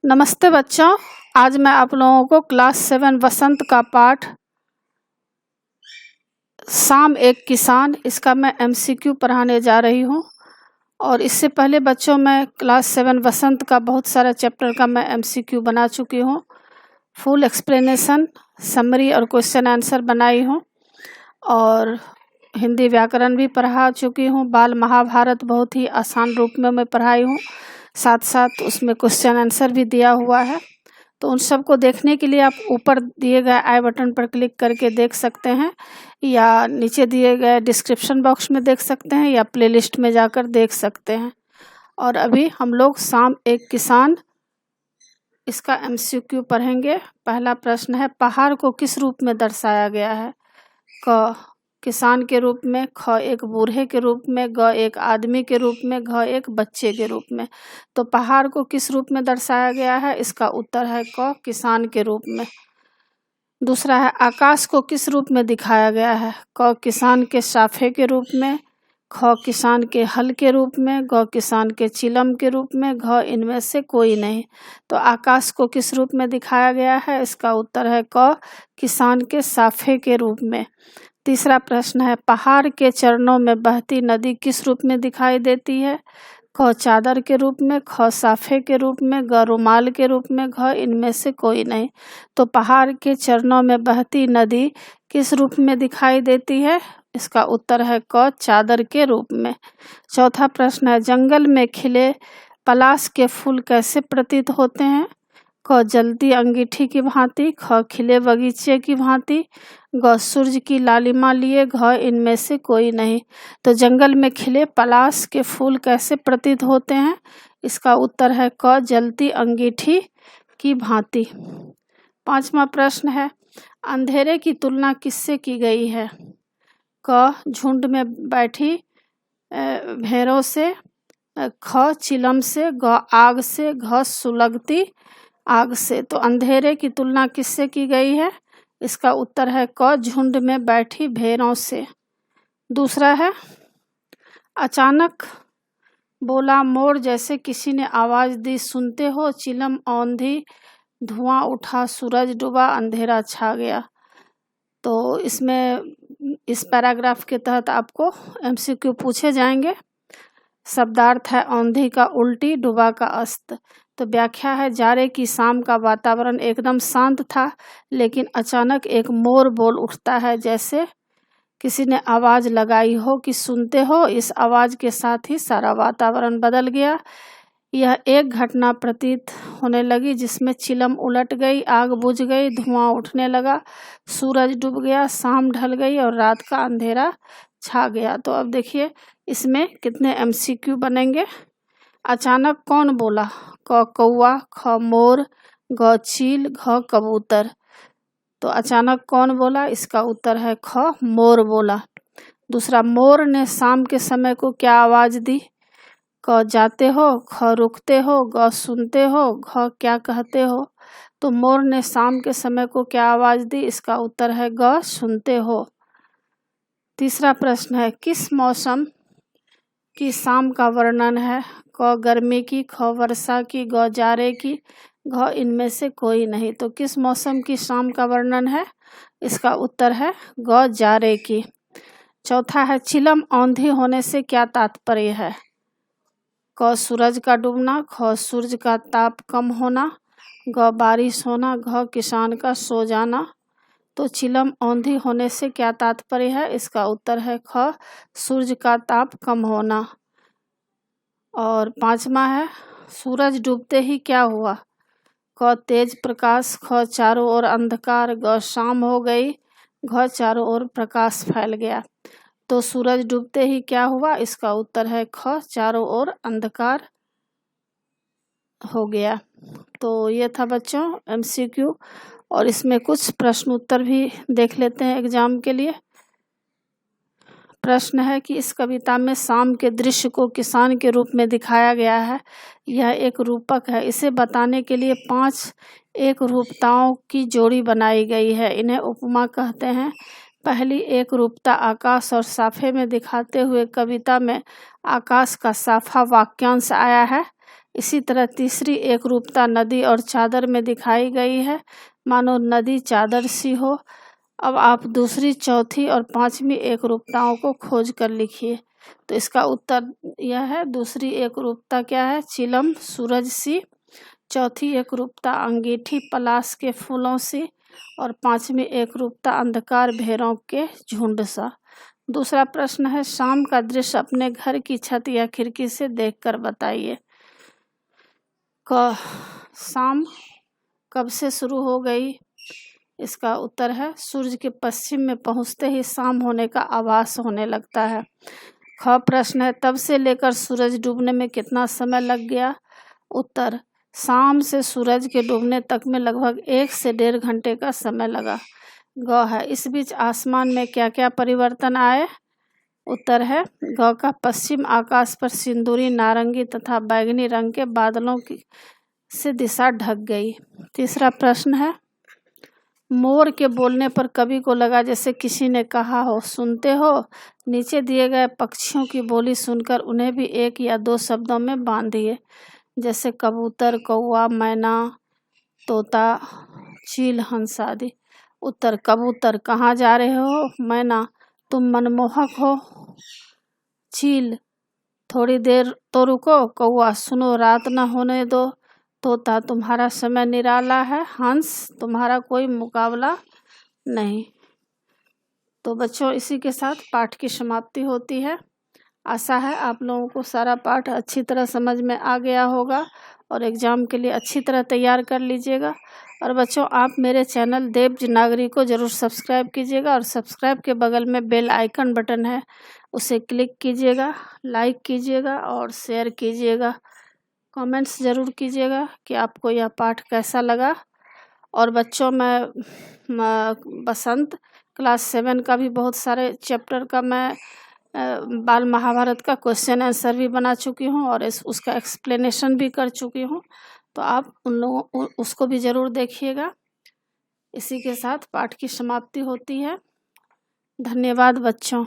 नमस्ते बच्चों। आज मैं आप लोगों को क्लास 7 वसंत का पाठ शाम एक किसान इसका मैं एमसीक्यू पढ़ाने जा रही हूँ। और इससे पहले बच्चों मैं क्लास 7 वसंत का बहुत सारा चैप्टर का मैं एमसीक्यू बना चुकी हूँ। फुल एक्सप्लेनेशन, समरी और क्वेश्चन आंसर बनाई हूँ। और हिंदी व्याकरण भी पढ़ा चुकी हूँ। बाल महाभारत बहुत ही आसान रूप में मैं पढ़ाई हूँ, साथ साथ उसमें क्वेश्चन आंसर भी दिया हुआ है। तो उन सब को देखने के लिए आप ऊपर दिए गए आई बटन पर क्लिक करके देख सकते हैं, या नीचे दिए गए डिस्क्रिप्शन बॉक्स में देख सकते हैं, या प्लेलिस्ट में जाकर देख सकते हैं। और अभी हम लोग शाम एक किसान इसका एमसीक्यू पढ़ेंगे। पहला प्रश्न है, पहाड़ को किस रूप में दर्शाया गया है? क किसान के रूप में, ख एक बूढ़े के रूप में, ग एक आदमी के रूप में, घ एक बच्चे के रूप में। तो पहाड़ को किस रूप में दर्शाया गया है? इसका उत्तर है क किसान के रूप में। दूसरा है, आकाश को किस रूप में दिखाया गया है? क किसान के साफे के रूप में, ख किसान के हल के रूप में, ग किसान के चिलम के रूप में, घ इनमें से कोई नहीं। तो आकाश को किस रूप में दिखाया गया है? इसका उत्तर है क किसान के साफे के रूप में। तीसरा प्रश्न है, पहाड़ के चरणों में बहती नदी किस रूप में दिखाई देती है? क चादर के रूप में, ख साफे के रूप में, ग रुमाल के रूप में, घ इनमें से कोई नहीं। तो पहाड़ के चरणों में बहती नदी किस रूप में दिखाई देती है? इसका उत्तर है क चादर के रूप में। चौथा प्रश्न है, जंगल में खिले पलाश के फूल कैसे प्रतीत होते हैं? क जलती अंगीठी की भांति, ख खिले बगीचे की भांति, ग सूरज की लालिमा लिए, घ इनमें से कोई नहीं। तो जंगल में खिले पलाश के फूल कैसे प्रतीत होते हैं? इसका उत्तर है क जलती अंगीठी की भांति। पांचवा प्रश्न है, अंधेरे की तुलना किससे की गई है? क झुंड में बैठी भेड़ों से, ख चिलम से, ग आग से, घ सुलगती आग से। तो अंधेरे की तुलना किससे की गई है? इसका उत्तर है क झुंड में बैठी भेड़ों से। दूसरा है, अचानक बोला मोर जैसे किसी ने आवाज दी, सुनते हो? चिलम औंधी, धुआं उठा, सूरज डूबा, अंधेरा छा गया। तो इसमें इस पैराग्राफ के तहत आपको एमसीक्यू पूछे जाएंगे। शब्दार्थ है, औंधी का उल्टी, डूबा का अस्त। तो व्याख्या है, जाड़े की शाम का वातावरण एकदम शांत था, लेकिन अचानक एक मोर बोल उठता है, जैसे किसी ने आवाज लगाई हो कि सुनते हो। इस आवाज के साथ ही सारा वातावरण बदल गया। यह एक घटना प्रतीत होने लगी जिसमें चिलम उलट गई, आग बुझ गई, धुआं उठने लगा, सूरज डूब गया, शाम ढल गई और रात का अंधेरा छा गया। तो अब देखिए इसमें कितने एमसीक्यू बनेंगे। अचानक कौन बोला? क कौआ, ख मोर, ग चील, घ कबूतर। तो अचानक कौन बोला? इसका उत्तर है ख मोर बोला। दूसरा, मोर ने शाम के समय को क्या आवाज दी? क जाते हो, ख रुकते हो, ग सुनते हो, घ क्या कहते हो। तो मोर ने शाम के समय को क्या आवाज दी? इसका उत्तर है ग सुनते हो। तीसरा प्रश्न है, किस मौसम की शाम का वर्णन है? क गर्मी की, ख वर्षा की, ग जाड़े की, घ इनमें से कोई नहीं। तो किस मौसम की शाम का वर्णन है? इसका उत्तर है ग जाड़े की। चौथा है, चिलम औंधी होने से क्या तात्पर्य है? क सूरज का डूबना, ख सूरज का ताप कम होना, ग बारिश होना, घ किसान का सो जाना। तो चिलम औंधी होने से क्या तात्पर्य है? इसका उत्तर है ख सूरज का ताप कम होना। और पांचवा है, सूरज डूबते ही क्या हुआ? क तेज प्रकाश, ख चारों ओर अंधकार, ग शाम हो गई, घ चारों ओर प्रकाश फैल गया। तो सूरज डूबते ही क्या हुआ? इसका उत्तर है ख चारों ओर अंधकार हो गया। तो ये था बच्चों एमसीक्यू, और इसमें कुछ प्रश्न उत्तर भी देख लेते हैं एग्जाम के लिए। प्रश्न है कि इस कविता में शाम के दृश्य को किसान के रूप में दिखाया गया है। यह एक रूपक है। इसे बताने के लिए 5 एक रूपताओं की जोड़ी बनाई गई है। इन्हें उपमा कहते हैं। पहली एक रूपता आकाश और साफे में दिखाते हुए कविता में आकाश का साफा वाक्यांश आया है। इसी तरह तीसरी एक रूपता नदी और चादर में दिखाई गई है, मानो नदी चादर सी हो। अब आप दूसरी, चौथी और पांचवी एक रूपताओं को खोज कर लिखिए। तो इसका उत्तर यह है, दूसरी एक रूपता क्या है? चिलम सूरज सी। चौथी एक रूपता अंगीठी पलाश के फूलों सी। और पांचवी एक रूपता अंधकार भेड़ों के झुंड सा। दूसरा प्रश्न है, शाम का दृश्य अपने घर की छत या खिड़की से देखकर बताइए। शाम कब से शुरू हो गई? इसका उत्तर है, सूर्य के पश्चिम में पहुंचते ही शाम होने का आभास होने लगता है। ख प्रश्न है, तब से लेकर सूरज डूबने में कितना समय लग गया? उत्तर, शाम से सूरज के डूबने तक में लगभग 1 से 1.5 घंटे का समय लगा। ग है, इस बीच आसमान में क्या क्या परिवर्तन आए? उत्तर है, ग का पश्चिम आकाश पर सिंदूरी, नारंगी तथा बैगनी रंग के बादलों की से दिशा ढक गई। तीसरा प्रश्न है, मोर के बोलने पर कवि को लगा जैसे किसी ने कहा हो, सुनते हो? नीचे दिए गए पक्षियों की बोली सुनकर उन्हें भी 1 या 2 शब्दों में बांधिए, जैसे कबूतर, कौवा, मैना, तोता, चील, हंस आदि। उत्तर, कबूतर, कहाँ जा रहे हो? मैना, तुम मनमोहक हो। चील, थोड़ी देर तो रुको। कौवा, सुनो, रात न होने दो। तोता, तुम्हारा समय निराला है। हंस, तुम्हारा कोई मुकाबला नहीं। तो बच्चों, इसी के साथ पाठ की समाप्ति होती है। आशा है आप लोगों को सारा पाठ अच्छी तरह समझ में आ गया होगा और एग्ज़ाम के लिए अच्छी तरह तैयार कर लीजिएगा। और बच्चों, आप मेरे चैनल देवज नागरी को ज़रूर सब्सक्राइब कीजिएगा और सब्सक्राइब के बगल में बेल आइकन बटन है, उसे क्लिक कीजिएगा, लाइक कीजिएगा और शेयर कीजिएगा। कमेंट्स ज़रूर कीजिएगा कि आपको यह पाठ कैसा लगा। और बच्चों, मैं बसंत क्लास 7 का भी बहुत सारे चैप्टर का मैं बाल महाभारत का क्वेश्चन आंसर भी बना चुकी हूँ और उसका एक्सप्लेनेशन भी कर चुकी हूँ, तो आप उन लोगों उसको भी ज़रूर देखिएगा। इसी के साथ पाठ की समाप्ति होती है। धन्यवाद बच्चों।